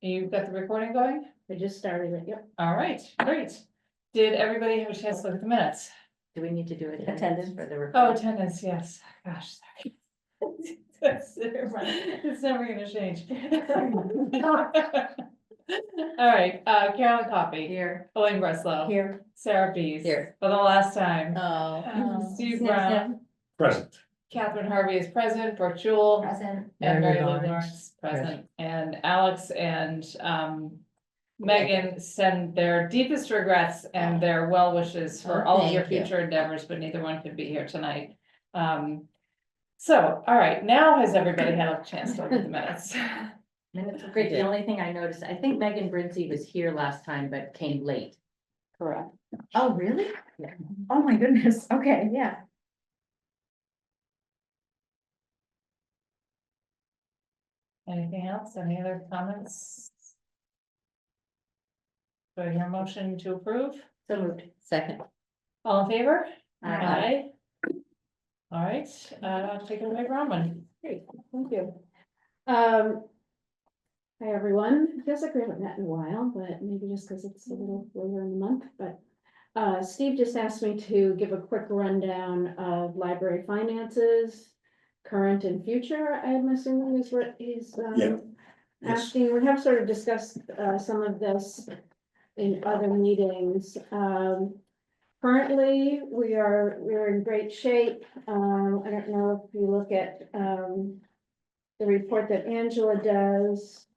you've got the recording going? I just started it, yep. All right, great. Did everybody have a chance to look at the minutes? Do we need to do attendance Attendance. for the? Oh, attendance, yes. Gosh, sorry. It's never gonna change. All right, Carolyn Coffey. Here. Elaine Breslow. Here. Sarah Bees. Here. For the last time. Oh. Steve Brown. Present. Catherine Harvey is present, Brooke Jewel. Present. And Mary Mary Lou Lawrence. Lawrence present, and Alex and Megan send their deepest regrets and their well wishes for Oh, all of your thank you. future endeavors, but neither one could be here tonight. So, all right, now has everybody had a chance to look at the minutes? Minutes are great. The only thing I noticed, I think Megan Brinzy was here last time, but came late. Correct. Oh, really? Yeah. Oh, my goodness. Okay, yeah. Anything else? Any other comments? Do I hear a motion to approve? So moved. Second. All in favor? Aye. All right, take it away, Bronwyn. Great. Thank you. Hi, everyone. Feels like we haven't met in a while, but maybe just because it's a little later in the month, but Steve just asked me to give a quick rundown of library finances, current and future, I'm assuming is what he's Yeah. Yes. asking. We have sort of discussed some of this in other meetings. Currently, we're in great shape. I don't know if you look at the report that Angela does,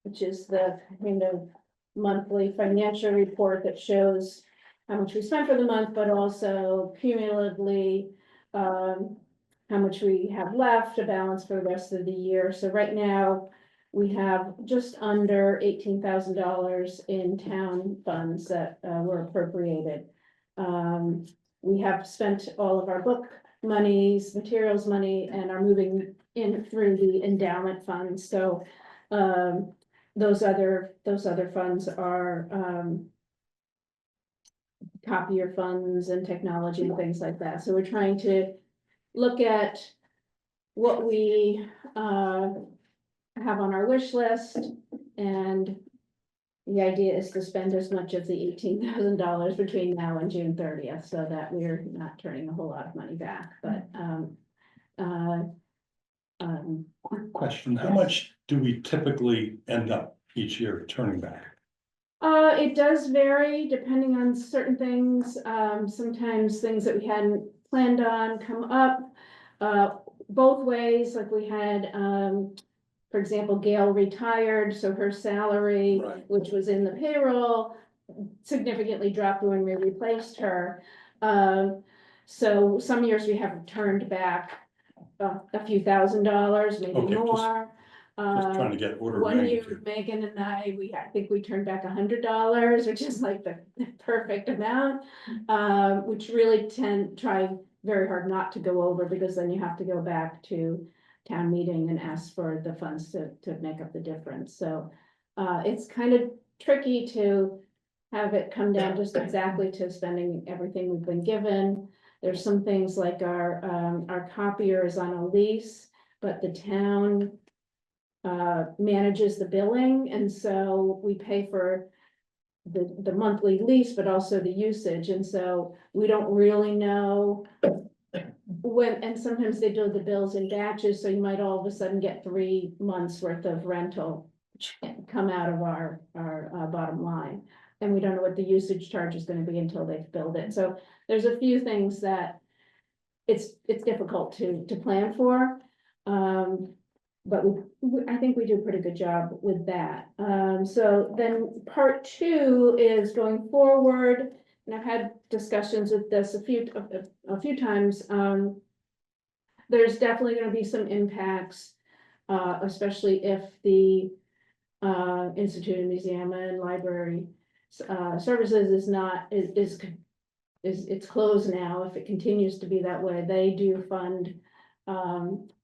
which is the kind of monthly financial report that shows how much we spent for the month, but also cumulatively how much we have left, a balance for the rest of the year. So right now, we have just under $18,000 in town funds that were appropriated. We have spent all of our book monies, materials money, and are moving in through the endowment funds. So those other funds are copier funds and technology and things like that. So we're trying to look at what we have on our wish list, and the idea is to spend as much of the $18,000 between now and June 30th, so that we're not turning a whole lot of money back, but Quick question, how Yes. much do we typically end up each year turning back? It does vary depending on certain things. Sometimes things that we hadn't planned on come up. Both ways, like we had, for example, Gail retired, so her salary, Right. which was in the payroll, significantly dropped when we replaced her. So some years we have turned back a few $1,000s, maybe Okay, more. Just trying to get order of One year, magnitude. Megan and I think we turned back $100, which is like the perfect amount. Which really try very hard not to go over, because then you have to go back to town meeting and ask for the funds to make up the difference. So it's kind of tricky to have it come down just exactly to spending everything we've been given. There's some things like our copier is on a lease, but the town manages the billing, and so we pay for the monthly lease, but also the usage, and so we don't really know when, and sometimes they do the bills in batches, so you might all of a sudden get 3 months worth of rental come out of our bottom line, and we don't know what the usage charge is going to be until they've billed it. So there's a few things that it's difficult to plan for. But I think we do a pretty good job with that. So then part 2 is going forward, and I've had discussions with this a few times. There's definitely going to be some impacts, especially if the Institute and Museum and Library Services it's closed now. If it continues to be that way, they do fund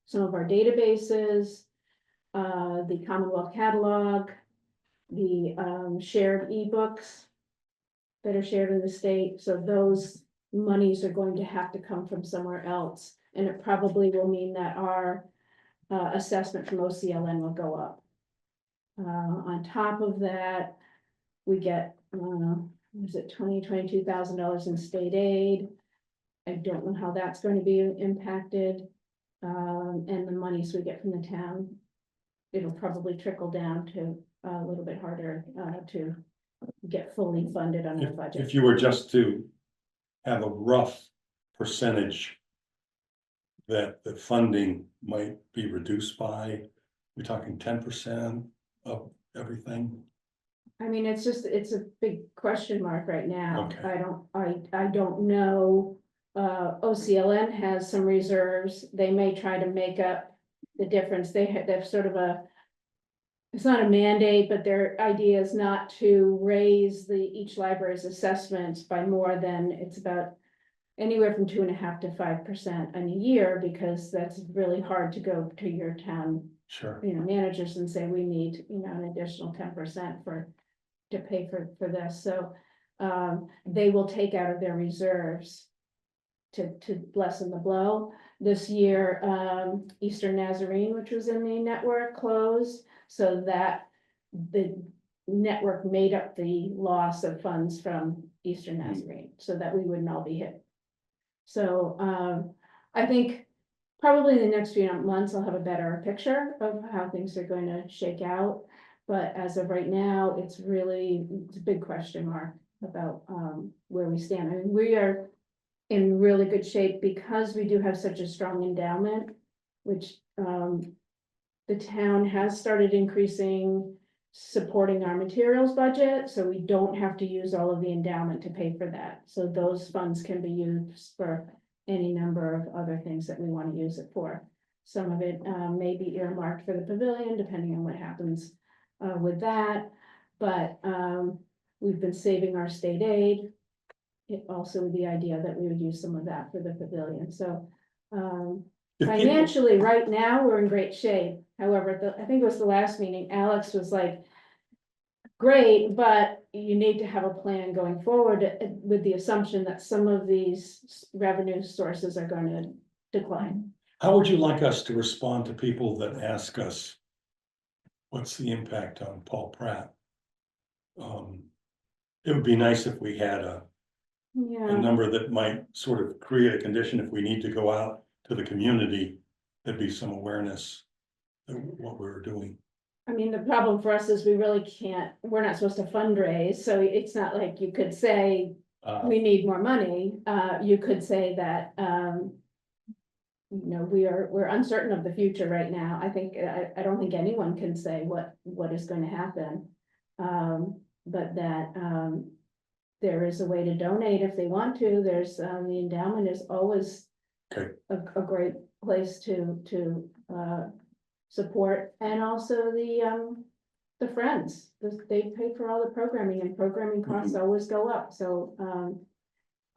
some of our databases, the Commonwealth Catalog, the shared ebooks that are shared in the state. So those monies are going to have to come from somewhere else. And it probably will mean that our assessment from OCLN will go up. On top of that, we get, was it $22,000 in state aid? I don't know how that's going to be impacted. And the monies we get from the town, it'll probably trickle down to a little bit harder, to get fully funded on our budget. If you were just to have a rough percentage that the funding might be reduced by, we're talking 10% of everything? I mean, it's a big question mark right now. Okay. I don't know. OCLN has some reserves. They may try to make up the difference. They're sort of it's not a mandate, but their idea is not to raise each library's assessments by more than, it's about anywhere from 2.5% to 5% in a year, because that's really hard to go to your town, Sure. managers and say, we need, an additional 10% to pay for this. So, they will take out of their reserves to lessen the blow. This year, Eastern Nazarene, which was in the network, closed, so that the network made up the loss of funds from Eastern Nazarene, so that we wouldn't all be hit. So, I think probably in the next few months, I'll have a better picture of how things are going to shake out. But as of right now, it's a big question mark about, where we stand. I mean, we are in really good shape because we do have such a strong endowment, which, the town has started increasing, supporting our materials budget, so we don't have to use all of the endowment to pay for that. So those funds can be used for any number of other things that we want to use it for. Some of it, may be earmarked for the pavilion, depending on what happens, with that. But, we've been saving our state aid. It also the idea that we would use some of that for the pavilion. So, If people- financially, right now, we're in great shape. However, I think it was the last meeting, Alex was like, great, but you need to have a plan going forward, with the assumption that some of these revenue sources are going to decline. How would you like us to respond to people that ask us, what's the impact on Paul Pratt? It would be nice if we had a Yeah, number that might sort of create a condition if we need to go out to the community, there'd be some awareness of what we're doing. I mean, the problem for us is we're not supposed to fundraise, so it's not like you could say, we need more money. You could say that, we're uncertain of the future right now. I don't think anyone can say what is going to happen. But that, there is a way to donate if they want to. There's, the endowment is always Okay. a great place to support, and also the Friends. They pay for all the programming, and programming costs always go up. So,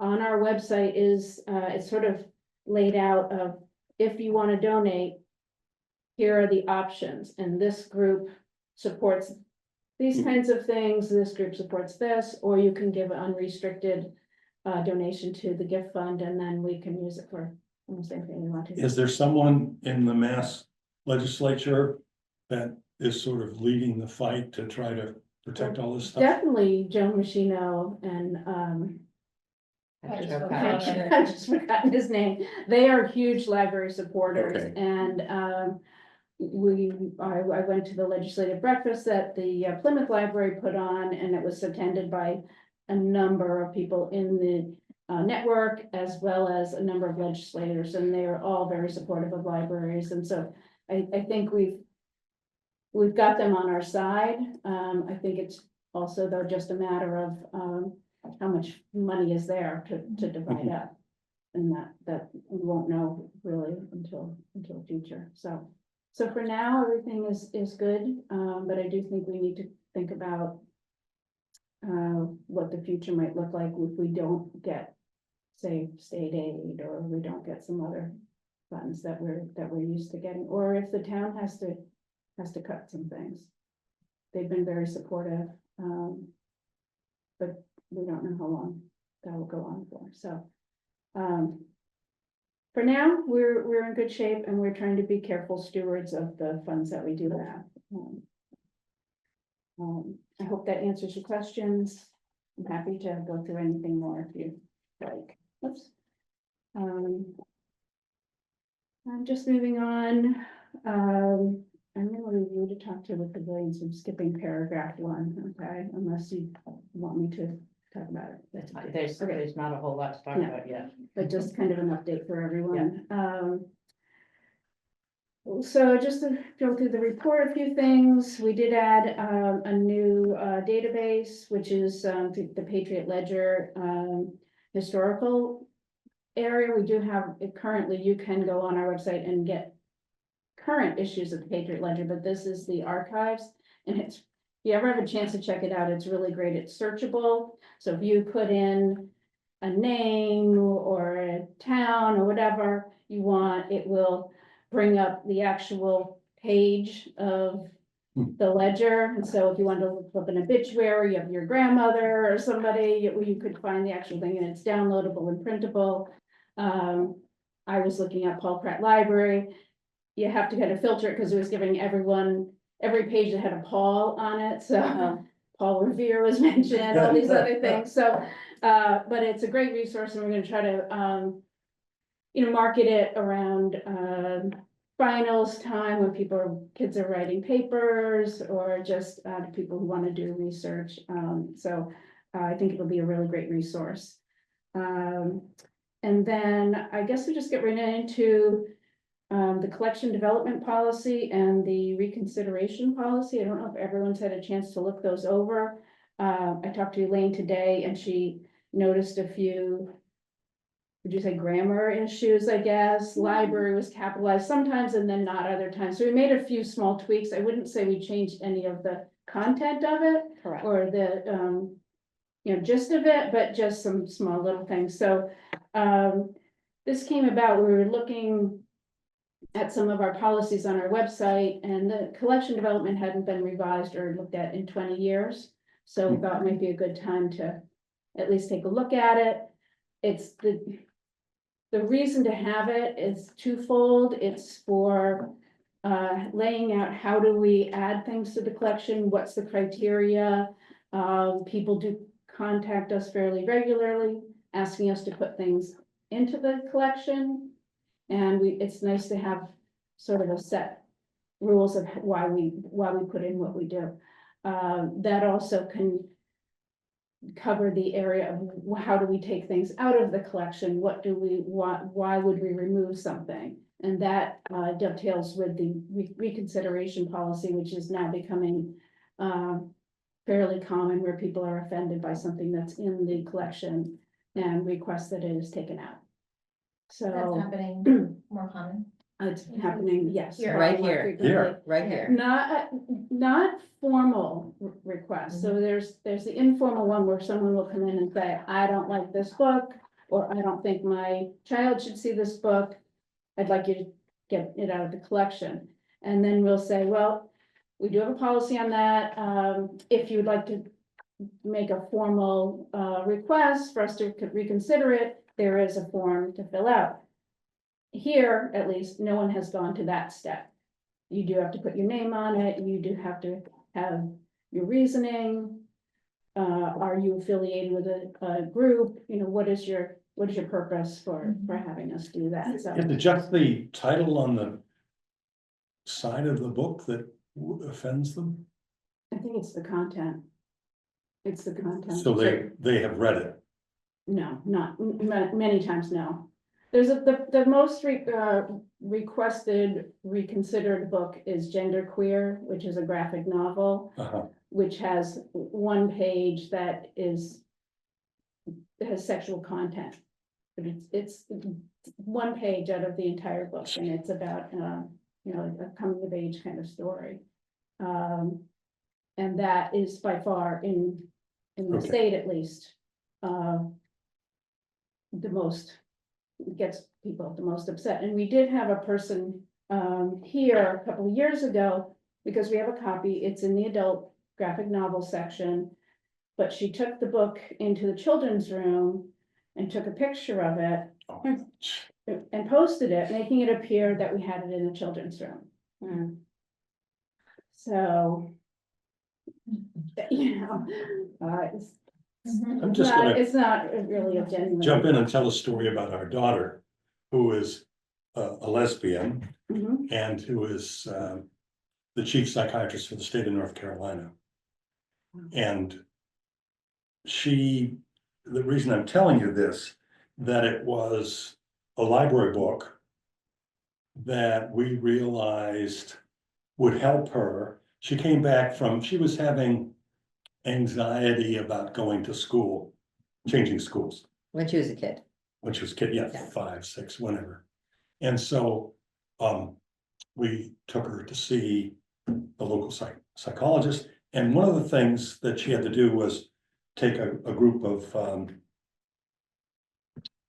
on our website is, it's sort of laid out of, if you want to donate, here are the options, and this group supports these kinds of things, this group supports this, or you can give an unrestricted donation to the gift fund, and then we can use it for almost anything you want to. Is there someone in the Mass legislature that is sort of leading the fight to try to protect all this stuff? Definitely Joe Machino and, I just I've forgot. just forgotten his name. They are huge library supporters, Okay. and, I went to the legislative breakfast that the Plymouth Library put on, and it was attended by a number of people in the network, as well as a number of legislators, and they are all very supportive of libraries. And so I think we've got them on our side. I think it's also, though, just a matter of how much money is there to divide up. And that we won't know really until future. So for now, everything is good, but I do think we need to think about what the future might look like if we don't get, say, state aid, or we don't get some other funds that we're used to getting, or if the town has to cut some things. They've been very supportive, but we don't know how long that will go on for. So, for now, we're in good shape, and we're trying to be careful stewards of the funds that we do have. I hope that answers your questions. I'm happy to go through anything more if you like. Oops. I'm just moving on. I'm gonna leave you to talk to with the billions. I'm skipping paragraph 1, okay, unless you want me to talk about it. That's fine. There's, Okay. there's not a whole lot to talk Yeah. about yet. But just kind of an update for everyone. So just to go through the report, a few things, we did add a new database, which is the Patriot Ledger historical area. We do have, currently you can go on our website and get current issues of the Patriot Ledger, but this is the archives. And it's, if you ever have a chance to check it out, it's really great. It's searchable. So if you put in a name or a town or whatever you want, it will bring up the actual page of the ledger. And so if you want to look up an obituary of your grandmother or somebody, you could find the actual thing, and it's downloadable and printable. I was looking at Paul Pratt Library. You have to kind of filter it because it was giving everyone, every page that had a Paul on it, so Paul Revere was mentioned, all these other things, so, but it's a great resource, and we're gonna try to, market it around, finals time when kids are writing papers, or just, people who wanna do research, so I think it'll be a really great resource. And then I guess we just get right into the collection development policy and the reconsideration policy. I don't know if everyone's had a chance to look those over. I talked to Elaine today and she noticed a few, would you say grammar issues, I guess. Library was capitalized sometimes and then not other times. So we made a few small tweaks. I wouldn't say we changed any of the content of it Correct. or the, gist of it, but just some small little things. So this came about, we were looking at some of our policies on our website, and the collection development hadn't been revised or looked at in 20 years. So we thought it might be a good time to at least take a look at it. It's the reason to have it is twofold. It's for laying out how do we add things to the collection, what's the criteria. People do contact us fairly regularly, asking us to put things into the collection. And it's nice to have sort of a set rules of why we put in what we do. That also can cover the area of how do we take things out of the collection? What do we want? Why would we remove something? And that dovetails with the reconsideration policy, which is now becoming fairly common, where people are offended by something that's in the collection and request that it is taken out. That's So happening more common. it's happening, yes. Here. Right more here. frequently. Here. Right here. Not formal requests, so there's the informal one where someone will come in and say, I don't like this book, or I don't think my child should see this book. I'd like you to get it out of the collection. And then we'll say, well, we do have a policy on that. If you'd like to make a formal request for us to reconsider it, there is a form to fill out. Here, at least, no one has gone to that step. You do have to put your name on it, you do have to have your reasoning. Are you affiliated with a group? What is your purpose for having us do that? So Is it just the title on the side of the book that offends them? I think it's the content. It's the content. So they have read it. No, not many times, no. There's the most requested reconsidered book is Genderqueer, which is a graphic novel, which has one page that has sexual content. But it's one page out of the entire book, and it's about a coming of age kind of story. And that is by far in the state, at least, the most, gets people the most upset. And we did have a person here a couple of years ago, because we have a copy, it's in the adult graphic novel section, but she took the book into the children's room and took a picture of it and posted it, making it appear that we had it in the children's room. So you know, it's I'm just gonna it's not really a genuine. jump in and tell a story about our daughter, who is a lesbian Mhm. and who is the chief psychiatrist for the state of North Carolina. And the reason I'm telling you this, that it was a library book that we realized would help her. She came back she was having anxiety about going to school, changing schools. When she was a kid. When she was a kid, yeah, Yeah. 5, 6, whenever. And so, we took her to see the local psychologist. And one of the things that she had to do was take a group of,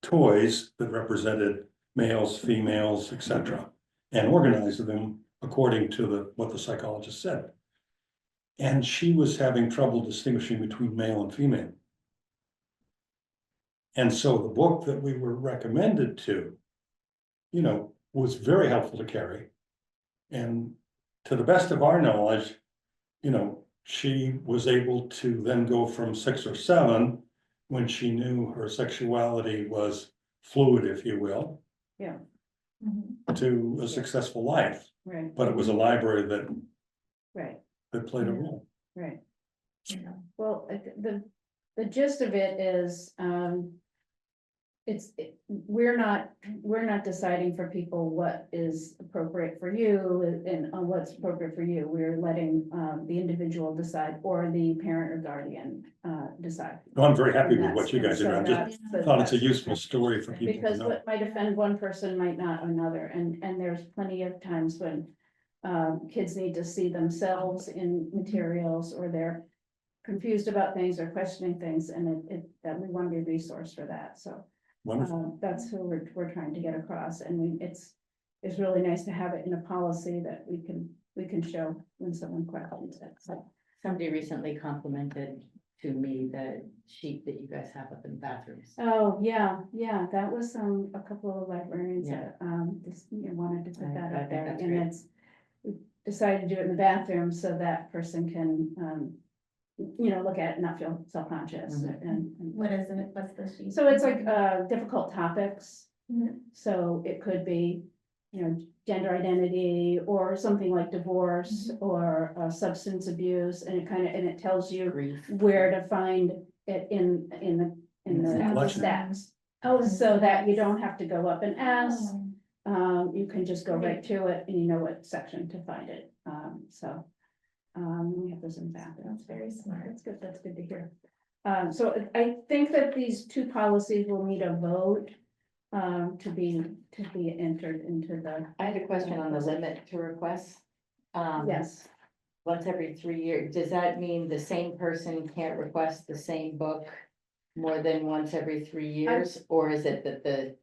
toys that represented males, females, etc., and organize them according to what the psychologist said. And she was having trouble distinguishing between male and female. And so the book that we were recommended to, was very helpful to carry. And to the best of our knowledge, she was able to then go from 6 or 7, when she knew her sexuality was fluid, if you will, to a successful life. Right, But it was a library that right, played a role. right. Well, the gist of it is, we're not deciding for people what is appropriate for you and on what's appropriate for you. We're letting, the individual decide, or the parent or guardian, decide. No, I'm very happy And with what you guys that's- did. I and just so thought it's a that's- useful story for people to Because know. what might offend one person might not another, and there's plenty of times when kids need to see themselves in materials, or they're confused about things or questioning things, and that we want to be a resource for that, so. Wonderful. That's who we're trying to get across, and it's really nice to have it in a policy that we can show when someone questions it, so. Somebody recently complimented to me the sheet that you guys have up in the bathrooms. Oh, yeah, that was a couple of librarians Yeah. that just wanted to put that I up think there, that's and great. we decided to do it in the bathroom so that person can, look at it and not feel self-conscious Mhm. and. What is it? What's the sheet? So it's like, difficult topics. Mhm. So it could be, gender identity, or something like divorce, or substance abuse, and it tells you Grief. where to find it in the Collection. stacks. Oh, So that you don't have to go up and ask, Oh. you can just go right to it, and you know what section to find it, we have those in the bathroom. That's very smart. That's good to hear. So I think that these two policies will need a vote, to be entered into the. I had a question on the limit to requests. Yes, Once every 3 years, does that mean the same person can't request the same book more than once every 3 years? Or is it that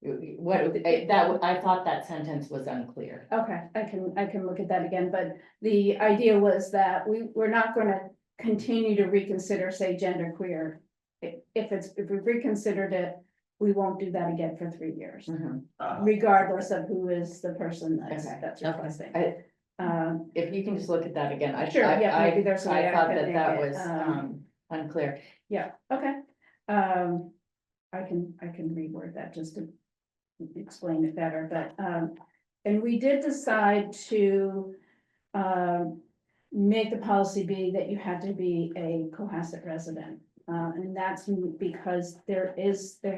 I thought that sentence was unclear. okay, I can look at that again, but the idea was that we're not gonna continue to reconsider, say, genderqueer. If we've reconsidered it, we won't do that again for 3 years, regardless of who is the person that's Okay. requesting. I- If you can just look at that again, Sure, yeah, maybe I there's a way I thought can that make it, was unclear. Yeah, okay. I can reword that just to explain it better, but, and we did decide to, make the policy be that you had to be a Cohasset resident. And that's because there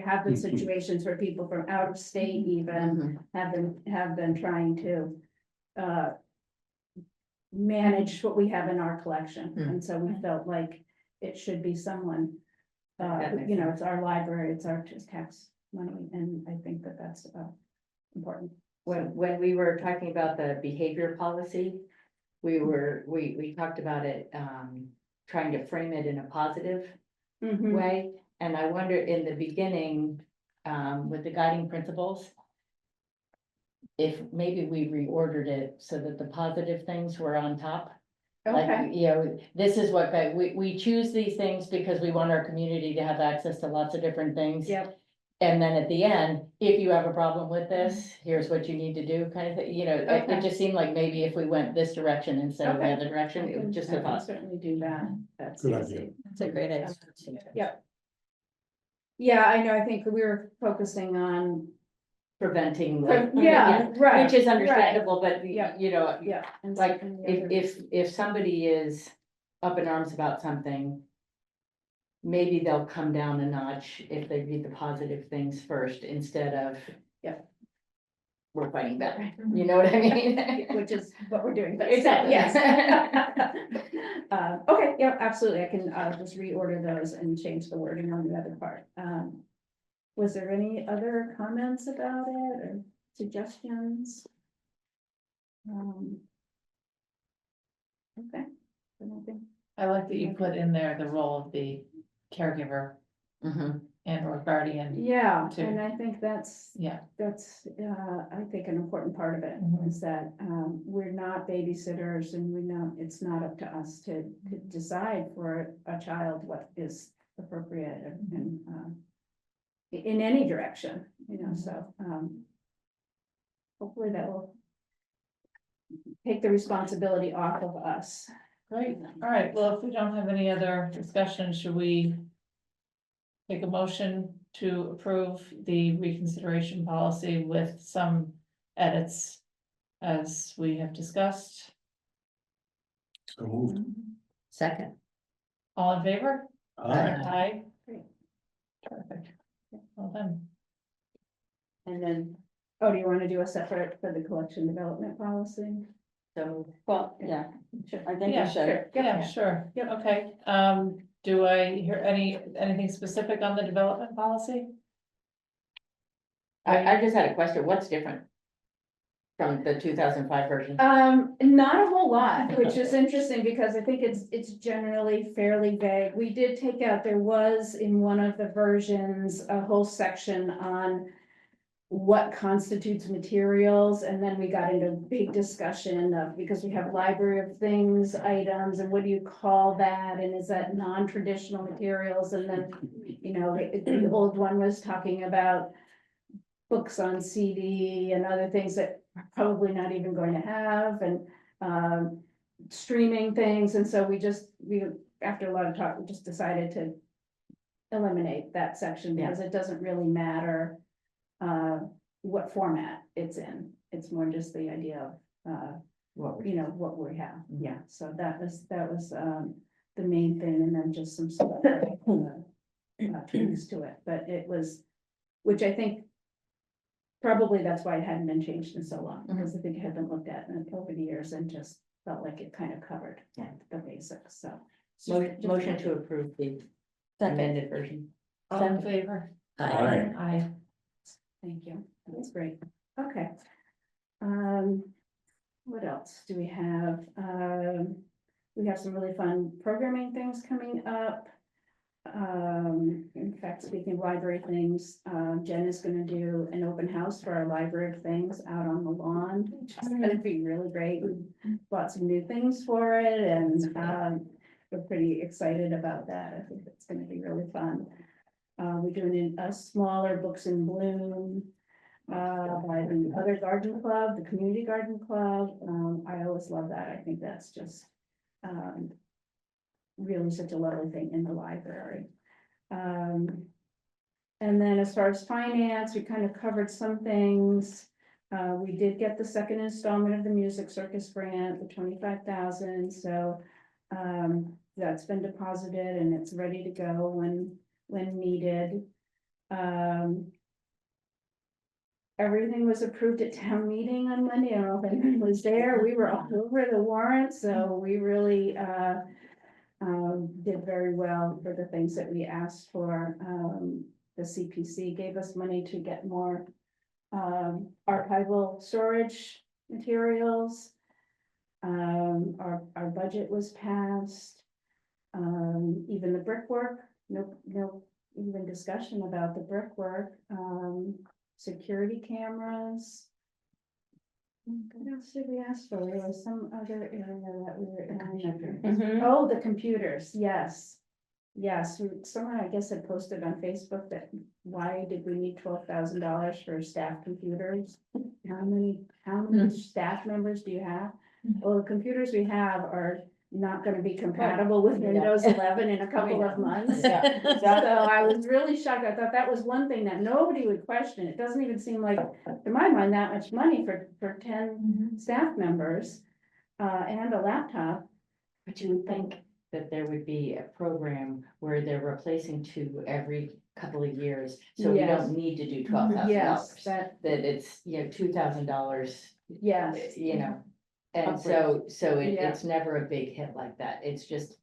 have been situations where people from out of state even have been trying to, manage what we have in our collection, and so we felt like it should be someone. That makes It's our library, it's our tax money, and I think that that's important. When we were talking about the behavior policy, we talked about it, trying to frame it in a positive Mhm. way. And I wonder in the beginning, with the guiding principles, if maybe we reordered it so that the positive things were on top. Okay, Like, this is what, we choose these things because we want our community to have access to lots of different things. yep, And then at the end, if you have a problem with this, here's what you need to do, kind of thing, you know, Okay. it just seemed like maybe if we went this direction instead of the Okay. other direction, it was just a I can thought. certainly do that. That's Good easy. idea. It's a great idea. Yep. Yeah, I know, I think we were focusing on, Preventing, like, yeah, right. which is right, understandable, but Yeah. you know, Yeah. and like, and the other- if somebody is up in arms about something. Maybe they'll come down a notch if they read the positive things first instead of. Yeah. We're fighting back, you know what I mean? Which is what we're doing. but- Exactly. Yes. Okay, yeah, absolutely. I can, just reorder those and change the wording on the other part. Was there any other comments about it or suggestions? Okay. I don't think- I like that you put in there the role of the caregiver Mhm. and or guardian. Yeah, Too. and I think that's, Yeah, I think an important part of it Mhm. is that, we're not babysitters and it's not up to us to decide for a child what is appropriate and, in any direction, you know, so, hopefully that will take the responsibility off of us. great. All right, well, if we don't have any other discussion, should we take a motion to approve the reconsideration policy with some edits as we have discussed? So moved. Second. All in favor? Aye. Aye. Great. Terrific. Well done. And then, oh, do you want to do a separate for the collection development policy? So, Well, yeah, I think Yeah, we should. Sure, Yeah, sure. Yep. Okay, do I hear anything specific on the development policy? I just had a question, what's different? From the 2005 version? Not a whole lot, which is interesting because I think it's generally fairly vague. We did take out, there was in one of the versions, a whole section on what constitutes materials, and then we got into a big discussion of, because we have library of things items, and what do you call that, and is that non-traditional materials, and then, you know, the old one was talking about books on CD and other things that we're probably not even going to have, and streaming things, and so we after a lot of talk, we just decided to eliminate that section because it doesn't really matter what format it's in. It's more just the idea of What we- you know, what we have. Yeah, so that was the main thing, and then just some sort of tweaks to it, but it was, which I think probably that's why it hadn't been changed in so long, because I think it had been looked at over the years and just felt like it kind of covered the basics, so. Motion to approve the amended version. All in favor? Aye. Aye. Thank you, that's great, okay. What else do we have? We have some really fun programming things coming up. In fact, speaking of library things, Jen is gonna do an open house for our library of things out on the lawn, which is gonna be really great. We bought some new things for it, and we're pretty excited about that. I think it's gonna be really fun. We're doing a smaller Books in Bloom by the other garden club, the community garden club. I always love that. I think that's just really such a lovely thing in the library. And then as far as finance, we kind of covered some things. We did get the second installment of the Music Circus grant, the 25,000, so that's been deposited and it's ready to go when needed. Everything was approved at town meeting on Monday. I don't know if anyone was there. We were all over the warrant, so we really did very well for the things that we asked for. The CPC gave us money to get more archival storage materials. Our budget was passed. Even the brickwork, no even discussion about the brickwork. Security cameras. What else did we ask for? There was some other area that we were in. Mhm. Oh, the computers, yes. Yes, someone, I guess, had posted on Facebook that why did we need $12,000 for staff computers? How many staff members do you have? Well, the computers we have are not gonna be compatible with Yeah. Windows 11 in a couple of months. Yeah, So exactly. I was really shocked. I thought that was one thing that nobody would question. It doesn't even seem like, to my mind, that much money for 10 staff members, and a laptop. But you would think that there would be a program where they're replacing two every couple of years, so we Yes. don't need to do $12,000. Yes, That it's, $2,000, yes. and so Yeah. it's never a big hit like that, it's just,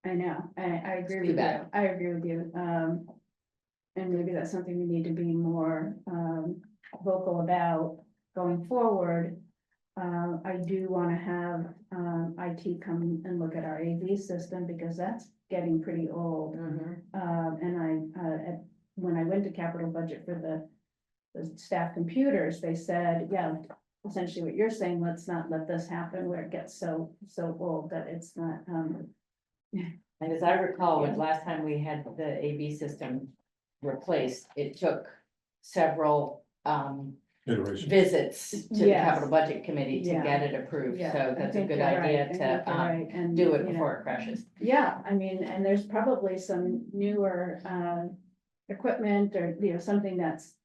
I know, I agree too with you, bad. I agree with you, and maybe that's something we need to be more, vocal about going forward. I do wanna have, IT come and look at our AV system, because that's getting pretty old. And when I went to capital budget for the staff computers, they said, yeah, essentially what you're saying, let's not let this happen where it gets so old that it's not, and as I recall, when last time we had the AV system replaced, it took several, Iteration. visits to the Yes. capital budget committee to Yeah. get it approved, yeah. so I that's a think good you're right. idea I think to, you're right. And, do it you know, before it crashes. Yeah, I mean, and there's probably some newer, equipment or, something that's,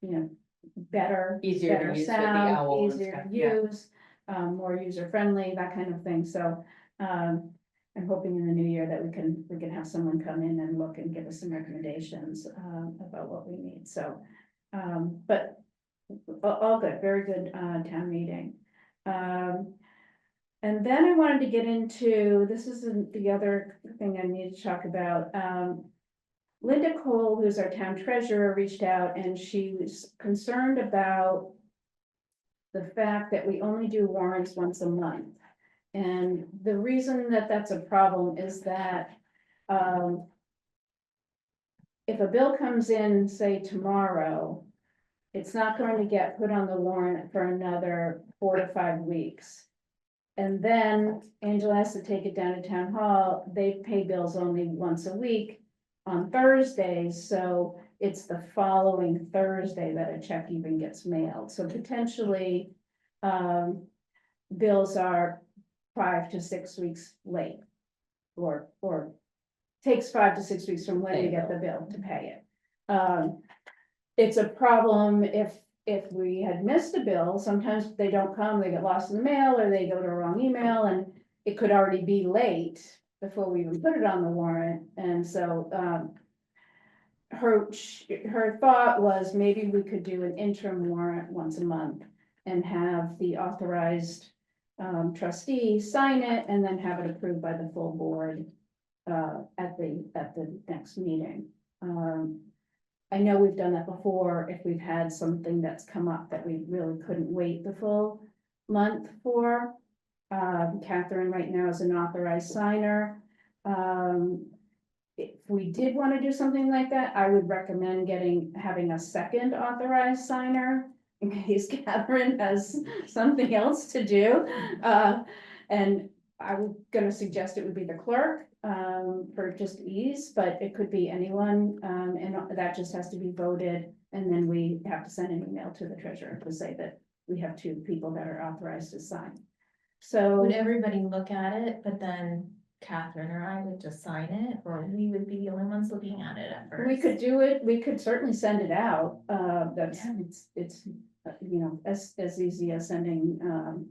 better. Easier to better use with the sound, owl and easier stuff, to yeah. use, more user friendly, that kind of thing, so, I'm hoping in the new year that we can have someone come in and look and give us some recommendations, about what we need, so, but all good, very good, town meeting. And then I wanted to get into, this isn't the other thing I need to talk about, Linda Cole, who's our town treasurer, reached out and she was concerned about the fact that we only do warrants once a month. And the reason that that's a problem is that, if a bill comes in, say tomorrow, it's not going to get put on the warrant for another 4 to 5 weeks. And then Angela has to take it down to town hall. They pay bills only once a week on Thursdays, so it's the following Thursday that a check even gets mailed. So potentially, bills are 5 to 6 weeks late. Or takes 5 to 6 weeks from when you get the bill to pay it. It's a problem if we had missed a bill, sometimes they don't come, they get lost in the mail, or they go to a wrong email, and it could already be late before we even put it on the warrant, and so, her thought was maybe we could do an interim warrant once a month and have the authorized, trustee sign it, and then have it approved by the full board, at the next meeting. I know we've done that before, if we've had something that's come up that we really couldn't wait the full month for. Catherine right now is an authorized signer. If we did want to do something like that, I would recommend having a second authorized signer in case Catherine has something else to do. And I was gonna suggest it would be the clerk, for just ease, but it could be anyone, and that just has to be voted. And then we have to send an email to the treasurer to say that we have 2 people that are authorized to sign. So, Would everybody look at it, but then Catherine or I would just sign it, or we would be the only ones looking at it at first? we could do it, we could certainly send it out, it's, as easy as sending,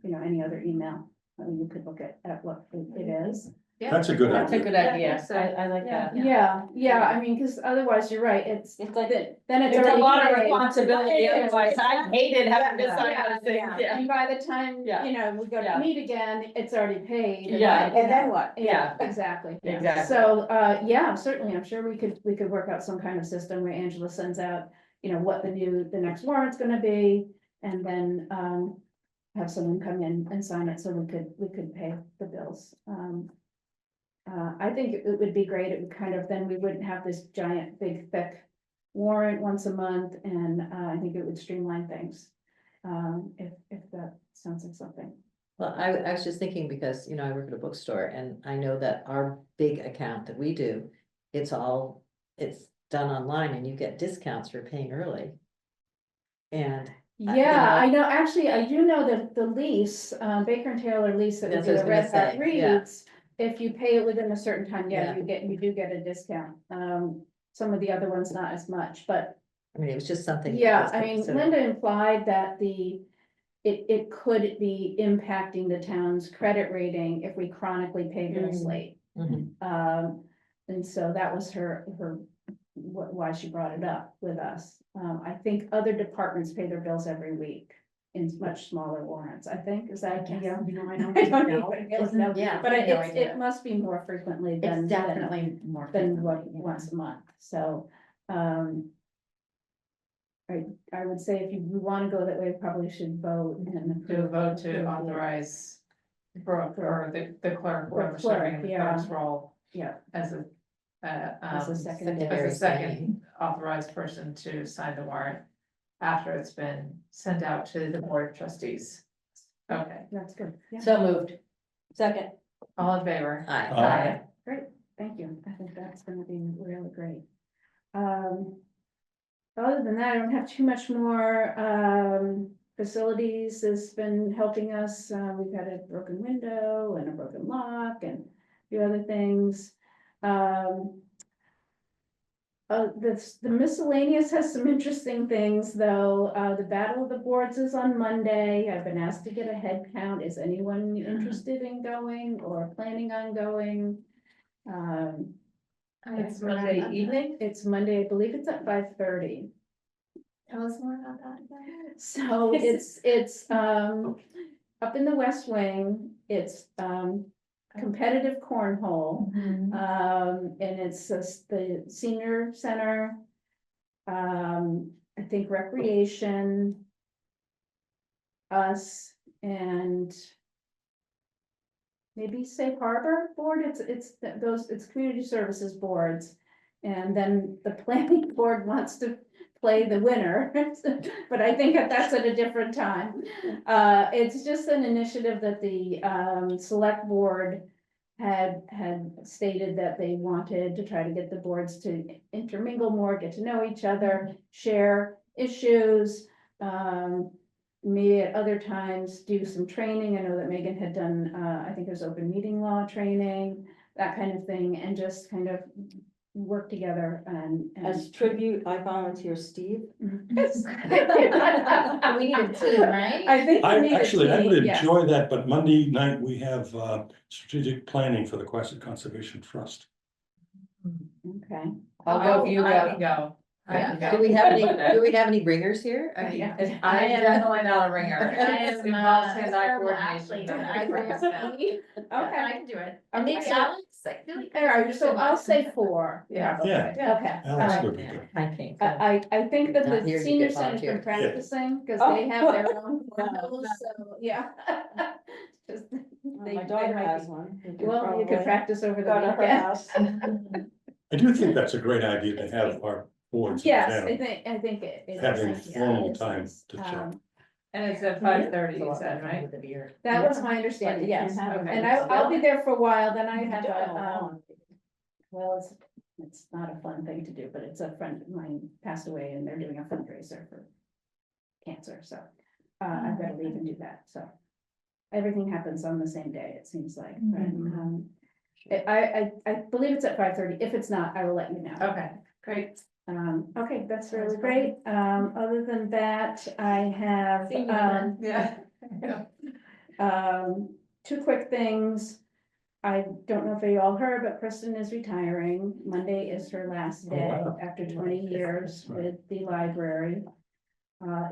any other email. You could look at what it is. Yeah. That's a good That's a idea. good Yeah, idea, so, I like yeah. that. Yeah, I mean, cause otherwise, you're right, it's It's like, then it's there's a already lot of paid. responsibility, otherwise I hated having to sign Yeah, those things, yeah. And by the time, Yeah. we go to Yeah. meet again, it's already paid. Yeah. And then what? Yeah, exactly. Exactly. So, yeah, certainly, I'm sure we could work out some kind of system where Angela sends out, what the next warrant's gonna be, and then, have someone come in and sign it, so we could pay the bills. I think it would be great, it would kind of, then we wouldn't have this giant, big, thick warrant once a month, and, I think it would streamline things. If that sounds like something. Well, I was just thinking because, I work at a bookstore and I know that our big account that we do it's done online and you get discounts for paying early. And Yeah, I know, actually, I do know that the lease, Baker and Taylor lease that we That's do what I at was Red gonna Hat say, yeah. Reads, if you pay it within a certain time, yeah, Yeah. you do get a discount. Some of the other ones not as much, but I mean, it was just something. yeah, that's I mean, considered. Linda implied that it could be impacting the town's credit rating if we chronically pay bills late. Mhm. And so that was her, why she brought it up with us. I think other departments pay their bills every week in much smaller warrants, I think, is that, yeah? You know, I I don't don't know. even know, Yeah, but I have no it idea. must be more frequently It's than. definitely more. Than frequently, what, yeah. once a month, so, I would say if you want to go that way, probably should vote and. Do a vote to approve the- authorize Brooke or the clerk, whoever's clerk, serving in the yeah. clerk's role Yeah, as a. As a As secondary a second authorized person to sign the warrant after it's been sent out to the board of trustees. Okay, that's good, yeah, So moved. Second, all in favor? Aye. Aye. great, thank you, I think that's gonna be really great. Other than that, I don't have too much more, facilities has been helping us, we've had a broken window and a broken lock and a few other things. The miscellaneous has some interesting things, though, the Battle of the Boards is on Monday, I've been asked to get a head count, is anyone interested in going or planning on going? It's Monday evening? It's Monday, I believe it's at 5:30. Tell us more about that again. So it's up in the West Wing, it's competitive cornhole. And it's the senior center. I think recreation. Us and. Maybe Safe Harbor Board, it's community services boards. And then the planning board wants to play the winner, but I think that's at a different time. It's just an initiative that the select board had stated that they wanted to try to get the boards to intermingle more, get to know each other, share issues. Maybe at other times do some training. I know that Megan had done, I think it was open meeting law training, that kind of thing, and just kind of work together and. as tribute, I volunteer Steve. We need a team, right? I think. we need a I would team, yes. enjoy that, but Monday night we have strategic planning for the Quasit Conservation Trust. Okay. I'll go if you I go. can go. I can go. Do we have any ringers here? I mean, Yeah. I am definitely not a ringer. I It am involves hand-eye terrible coordination. athlete. Don't I worry about that. Okay, I can do it. I think Okay. Alex, I feel like. All right, so I'll say 4. Yeah. Yeah. Okay. Alex All would right. be good. I think. I think that Not the here, you senior get center's been volunteer. practicing, because Oh. they have their own cornholes, so, yeah. Just- My they daughter might has be- one. Well, you could practice over the Go to her weekend. house. I do think that's a great idea to have our boards. in Yes, town I think it. it Having is, yeah, formal it is time nice. to chat. And it's at 5:30, you said, right? With the beer. That was my understanding, But you yes, can have Okay. and I'll be there for a while, then I You have don't a, know. well, it's not a fun thing to do, but it's a friend of mine passed away and they're doing a fundraiser for cancer, so, I've got to leave and do that, so. Everything happens on the same day, it seems like, but, I believe it's at 5:30, if it's not, I will let you know. Okay, great. Okay, that's really great, other than that, I have, Yeah. 2 quick things. I don't know if you all heard, but Kristen is retiring. Monday is her last Oh, day wow. after 20 years with the library.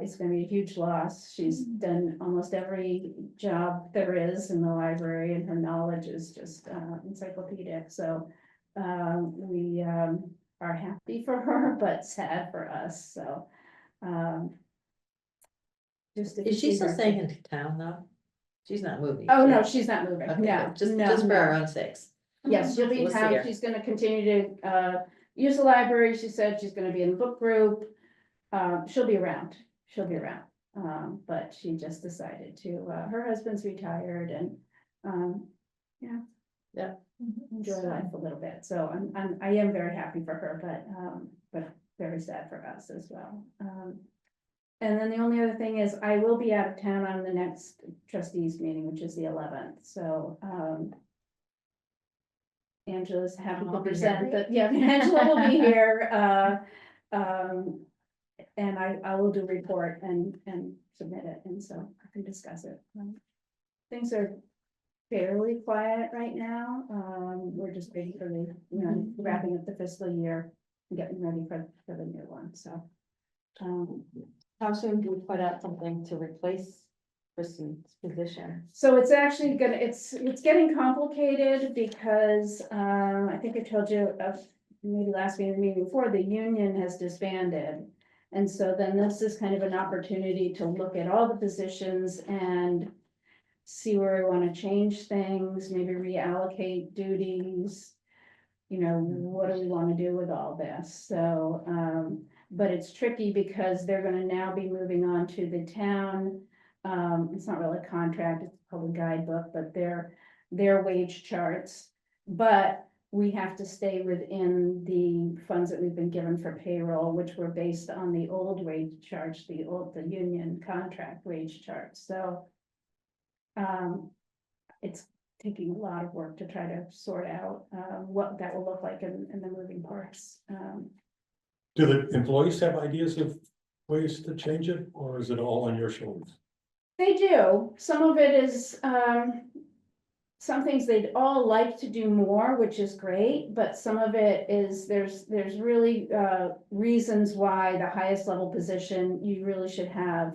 It's gonna be a huge loss. She's done almost every job there is in the library and her knowledge is just encyclopedic, so we are happy for her, but sad for us, so. Just if you Is she see still her- staying in town though? She's not moving. Oh, no, is she? she's not moving, Okay, no, good. Just no, for no. our own sakes. Yes, she'll be in We'll see town, her. she's gonna continue to, use the library, she said she's gonna be in the book group. She'll be around, but she just decided to, her husband's retired and, yeah. Yeah. enjoy life a little bit. So I am very happy for her, but very sad for us as well. And then the only other thing is I will be out of town on the next trustees meeting, which is the 11th. So, Angela's happy to I'll be present here. that, yeah, Angela will be here, and I will do a report and submit it, and so I can discuss it. Things are fairly quiet right now, we're just waiting for the, wrapping up the fiscal year, and getting ready for the new one, so. How soon do we put out something to replace Kristen's position? So it's actually gonna, it's getting complicated because, I think I told you of maybe last meeting before, the union has disbanded. And so then this is kind of an opportunity to look at all the positions and see where we wanna change things, maybe reallocate duties. What do we wanna do with all this? So, but it's tricky because they're gonna now be moving on to the town. It's not really a contract, it's called a guidebook, but their wage charts. But we have to stay within the funds that we've been given for payroll, which were based on the old wage charts, the union contract wage charts, so. It's taking a lot of work to try to sort out, what that will look like in the moving parts. Do the employees have ideas of ways to change it, or is it all on your shoulders? They do, some of it is, some things they'd all like to do more, which is great, but some of it is, there's really, reasons why the highest level position, you really should have,